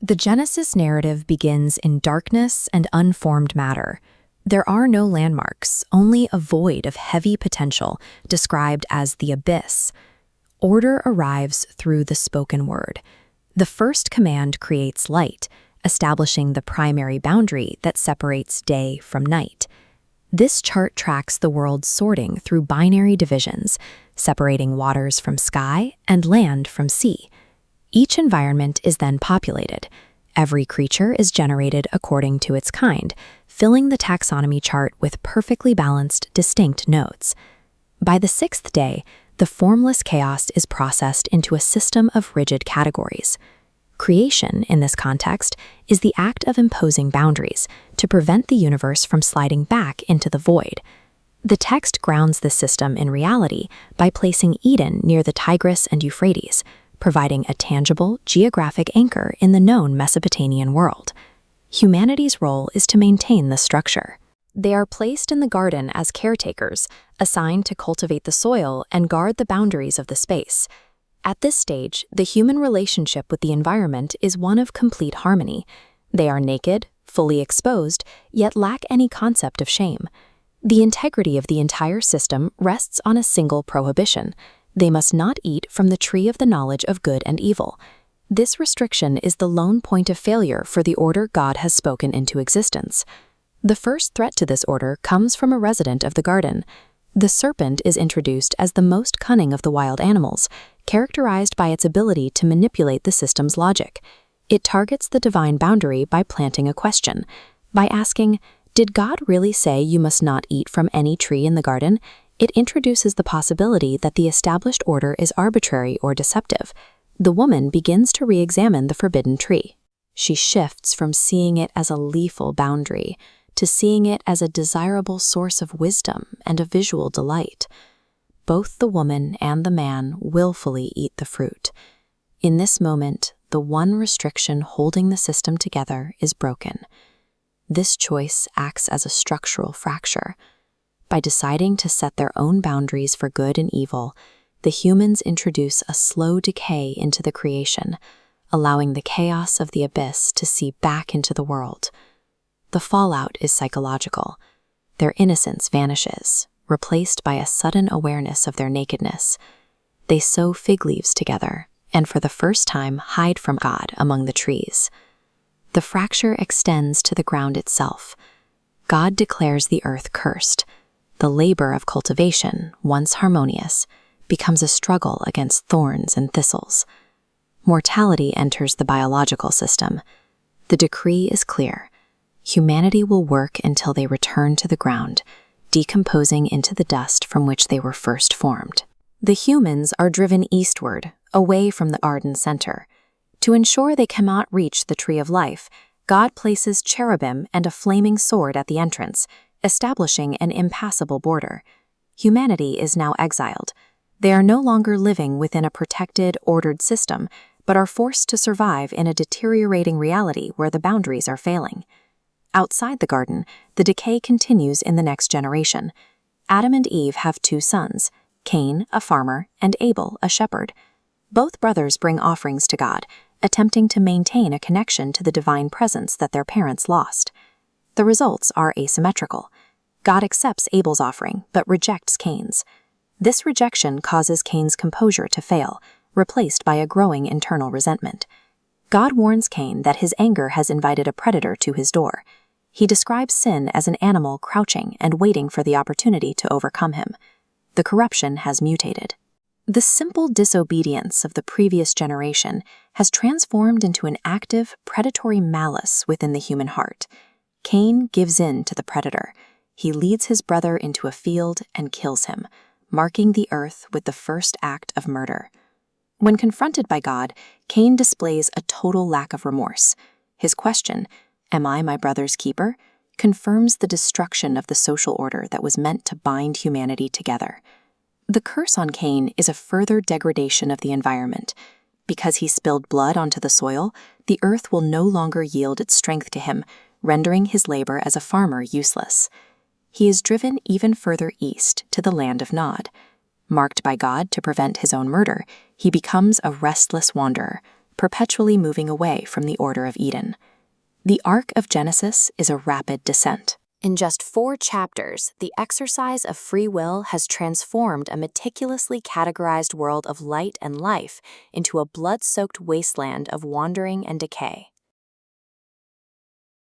The Genesis narrative begins in darkness and unformed matter. There are no landmarks, only a void of heavy potential, described as the abyss. Order arrives through the spoken word. The first command creates light, establishing the primary boundary that separates day from night. This chart tracks the world's sorting through binary divisions, separating waters from sky and land from sea. Each environment is then populated. Every creature is generated according to its kind, filling the taxonomy chart with perfectly balanced, distinct nodes. By the sixth day, the formless chaos is processed into a system of rigid categories. Creation, in this context, is the act of imposing boundaries to prevent the universe from sliding back into the void. The text grounds this system in reality by placing Eden near the Tigris and Euphrates, providing a tangible, geographic anchor in the known Mesopotamian world. Humanity's role is to maintain the structure. They are placed in the garden as caretakers, assigned to cultivate the soil and guard the boundaries of the space. At this stage, the human relationship with the environment is one of complete harmony. They are naked, fully exposed, yet lack any concept of shame. The integrity of the entire system rests on a single prohibition. They must not eat from the tree of the knowledge of good and evil. This restriction is the lone point of failure for the order God has spoken into existence. The first threat to this order comes from a resident of the garden. The serpent is introduced as the most cunning of the wild animals, characterized by its ability to manipulate the system's logic. It targets the divine boundary by planting a question. By asking, "Did God really say you must not eat from any tree in the garden?" It introduces the possibility that the established order is arbitrary or deceptive. The woman begins to re-examine the forbidden tree. She shifts from seeing it as a lethal boundary to seeing it as a desirable source of wisdom and a visual delight. Both the woman and the man willfully eat the fruit. In this moment, the one restriction holding the system together is broken. This choice acts as a structural fracture. By deciding to set their own boundaries for good and evil, the humans introduce a slow decay into the creation, allowing the chaos of the abyss to seep back into the world. The fallout is psychological. Their innocence vanishes, replaced by a sudden awareness of their nakedness. They sew fig leaves together, and for the first time hide from God among the trees. The fracture extends to the ground itself. God declares the earth cursed. The labor of cultivation, once harmonious, becomes a struggle against thorns and thistles. Mortality enters the biological system. The decree is clear. Humanity will work until they return to the ground, decomposing into the dust from which they were first formed. The humans are driven eastward, away from the Arden center. To ensure they cannot reach the tree of life, God places cherubim and a flaming sword at the entrance, establishing an impassable border. Humanity is now exiled. They are no longer living within a protected, ordered system, but are forced to survive in a deteriorating reality where the boundaries are failing. Outside the garden, the decay continues in the next generation. Adam and Eve have two sons, Cain, a farmer, and Abel, a shepherd. Both brothers bring offerings to God, attempting to maintain a connection to the divine presence that their parents lost. The results are asymmetrical. God accepts Abel's offering, but rejects Cain's. This rejection causes Cain's composure to fail, replaced by a growing internal resentment. God warns Cain that his anger has invited a predator to his door. He describes sin as an animal crouching and waiting for the opportunity to overcome him. The corruption has mutated. The simple disobedience of the previous generation has transformed into an active, predatory malice within the human heart. Cain gives in to the predator. He leads his brother into a field and kills him, marking the earth with the first act of murder. When confronted by God, Cain displays a total lack of remorse. His question, "Am I my brother's keeper?" confirms the destruction of the social order that was meant to bind humanity together. The curse on Cain is a further degradation of the environment. Because he spilled blood onto the soil, the earth will no longer yield its strength to him, rendering his labor as a farmer useless. He is driven even further east to the land of Nod. Marked by God to prevent his own murder, he becomes a restless wanderer, perpetually moving away from the order of Eden. The arc of Genesis is a rapid descent. In just 4 chapters, the exercise of free will has transformed a meticulously categorized world of light and life into a blood-soaked wasteland of wandering and decay.